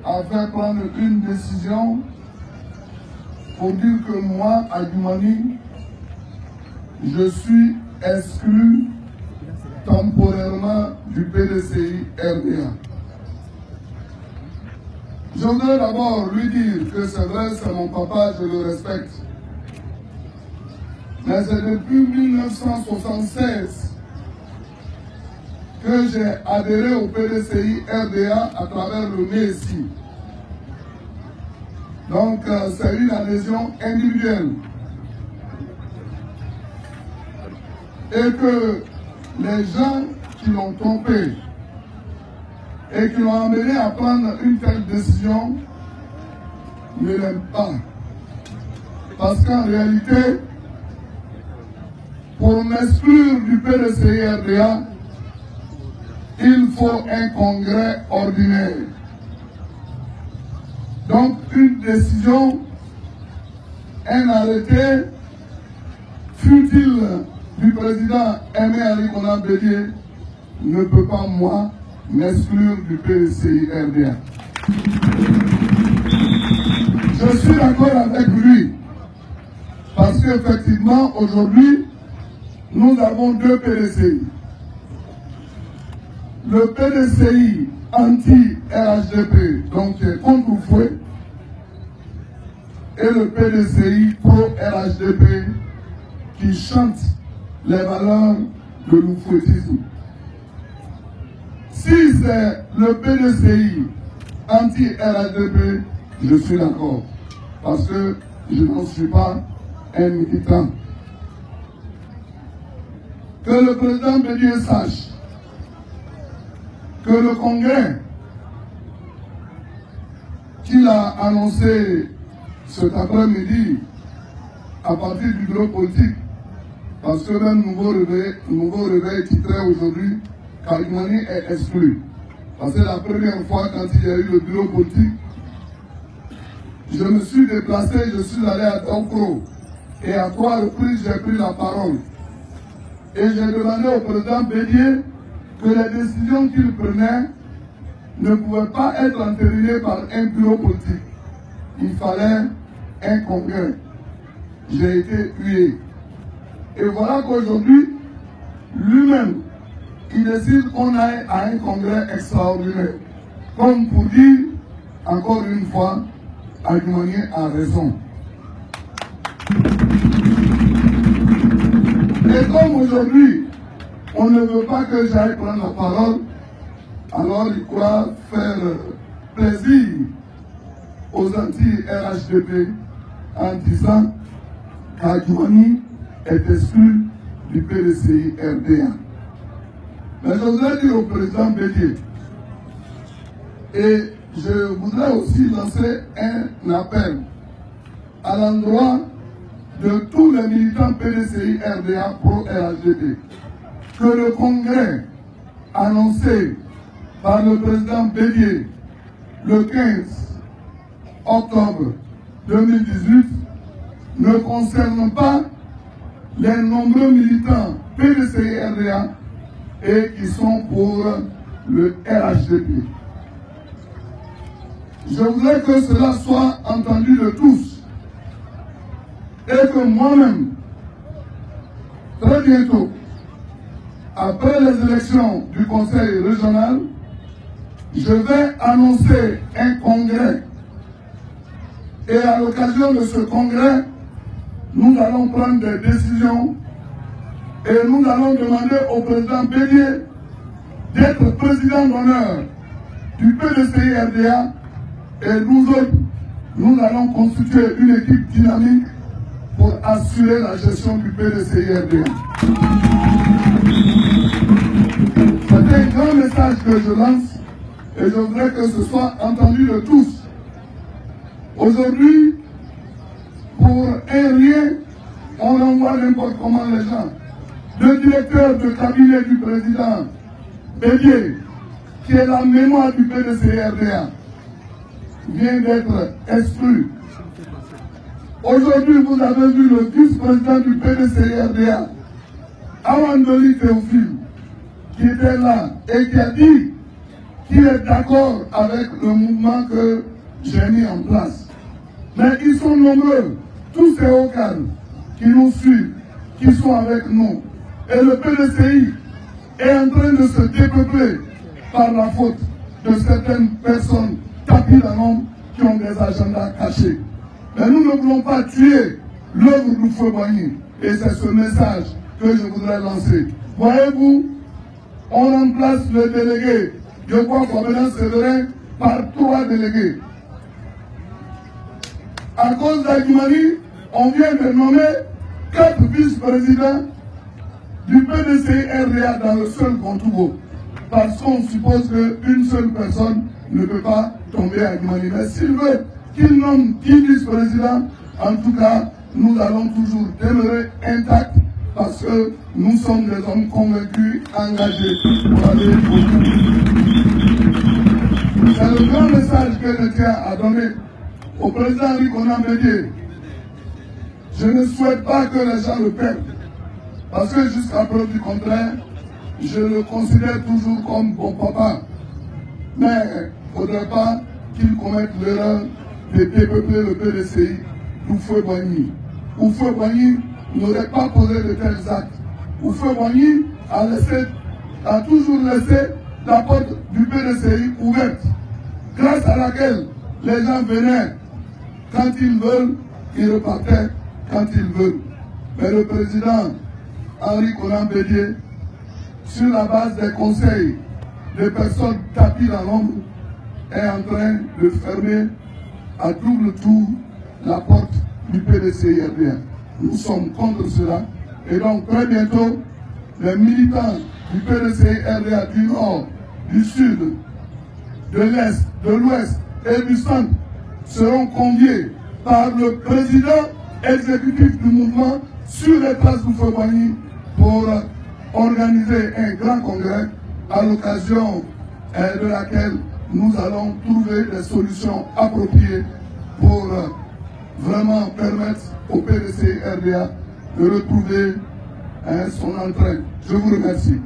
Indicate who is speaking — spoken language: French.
Speaker 1: a fait prendre une décision pour dire que moi, Adjoumani, je suis exclu temporairement du PDCI RDA. Je voudrais d'abord lui dire que c'est vrai, c'est mon papa, je le respecte. Mais c'est depuis 1976 que j'ai adhéré au PDCI RDA à travers le MESI. Donc c'est une adhésion individuelle. Et que les gens qui l'ont trompé et qui l'ont amené à prendre une telle décision ne l'aiment pas. Parce qu'en réalité, pour m'exclure du PDCI RDA, il faut un congrès ordinaire. Donc une décision, un arrêté, fut-il du président Aimé Ali Konan Bédié, ne peut pas, moi, m'exclure du PDCI RDA. Je suis d'accord avec lui, parce qu'effectivement, aujourd'hui, nous avons deux PDCI. Le PDCI anti-RHDP, donc qui est contre Oufoué, et le PDCI pro-RHDP qui chante les valeurs de l'oufouétisme. Si c'est le PDCI anti-RHDP, je suis d'accord, parce que je n'en suis pas un militant. Que le président Bédié sache que le congrès qu'il a annoncé cet après-midi à partir du bureau politique, parce que même nouveau réveil titrait aujourd'hui qu'Adjoumani est exclu. Parce que la première fois quand il y a eu le bureau politique, je me suis déplacé, je suis allé à Daoukro et à 3 reprises j'ai pris la parole. Et j'ai demandé au président Bédié que les décisions qu'il prenait ne pouvaient pas être entérinées par un bureau politique. Il fallait un congrès. J'ai été hué. Et voilà qu'aujourd'hui, lui-même, il décide qu'on aille à un congrès extraordinaire. Comme pour dire, encore une fois, Adjoumani a raison. Et comme aujourd'hui, on ne veut pas que j'aille prendre la parole, alors il croit faire plaisir aux anti-RHDP en disant qu'Adjoumani est exclu du PDCI RDA. Mais je voudrais dire au président Bédié, et je voudrais aussi lancer un appel à l'endroit de tous les militants PDCI RDA pro-RHDP, que le congrès annoncé par le président Bédié le 15 octobre 2018 ne concerne pas les nombreux militants PDCI RDA et qui sont pour le RHDP. Je voudrais que cela soit entendu de tous et que moi-même, très bientôt, après les élections du conseil régional, je vais annoncer un congrès. Et à l'occasion de ce congrès, nous allons prendre des décisions et nous allons demander au président Bédié d'être président d'honneur du PDCI RDA et nous autres, nous allons constituer une équipe dynamique pour assurer la gestion du PDCI RDA. C'est un grand message que je lance et je voudrais que ce soit entendu de tous. Aujourd'hui, pour un rien, on renvoie n'importe comment les gens. Le directeur de cabinet du président Bédié, qui est la mémoire du PDCI RDA, vient d'être exclu. Aujourd'hui, vous avez vu le vice-président du PDCI RDA, Awandoli Théophile, qui était là et qui a dit qui est d'accord avec le mouvement que j'ai mis en place. Mais ils sont nombreux, tous ces hauts cadres qui nous suivent, qui sont avec nous. Et le PDCI est en train de se dépeupler par la faute de certaines personnes tapis dans l'ombre qui ont des agendas cachés. Mais nous ne voulons pas tuer l'œuvre du Houphouët-Boigny. Et c'est ce message que je voudrais lancer. Voyez-vous, on remplace le délégué de Covenant Séverin par 3 délégués. À cause d'Adjumani, on vient de nommer 4 vice-présidents du PDCI-RDA dans le seul Contour. Parce qu'on suppose qu'une seule personne ne peut pas tomber à Adjumani. Mais s'il veut qu'il nomme 10 vice-présidents, en tout cas, nous allons toujours demeurer intacts parce que nous sommes des hommes convaincus, engagés pour aller au bout. C'est le grand message que je tiens à donner au président Henri Konan Bédié. Je ne souhaite pas que les gens le perdent. Parce que jusqu'à preuve du contraire, je le considère toujours comme bon papa. Mais il ne faudrait pas qu'il commette l'erreur de dépeupler le PDCI d'Houphouët-Boigny. Houphouët-Boigny n'aurait pas posé de tels actes. Houphouët-Boigny a toujours laissé la porte du PDCI ouverte, grâce à laquelle les gens venaient quand ils veulent, ils repartaient quand ils veulent. Mais le président Henri Konan Bédié, sur la base des conseils des personnes tapis dans l'ombre, est en train de fermer à double tour la porte du PDCI-RDA. Nous sommes contre cela. Et donc très bientôt, les militants du PDCI-RDA du Nord, du Sud, de l'Est, de l'Ouest et du Centre seront conviés par le président exécutif du mouvement sur les traces du Houphouët-Boigny pour organiser un grand congrès à l'occasion de laquelle nous allons trouver des solutions appropriées pour vraiment permettre au PDCI-RDA de retrouver son entrain. Je vous remercie.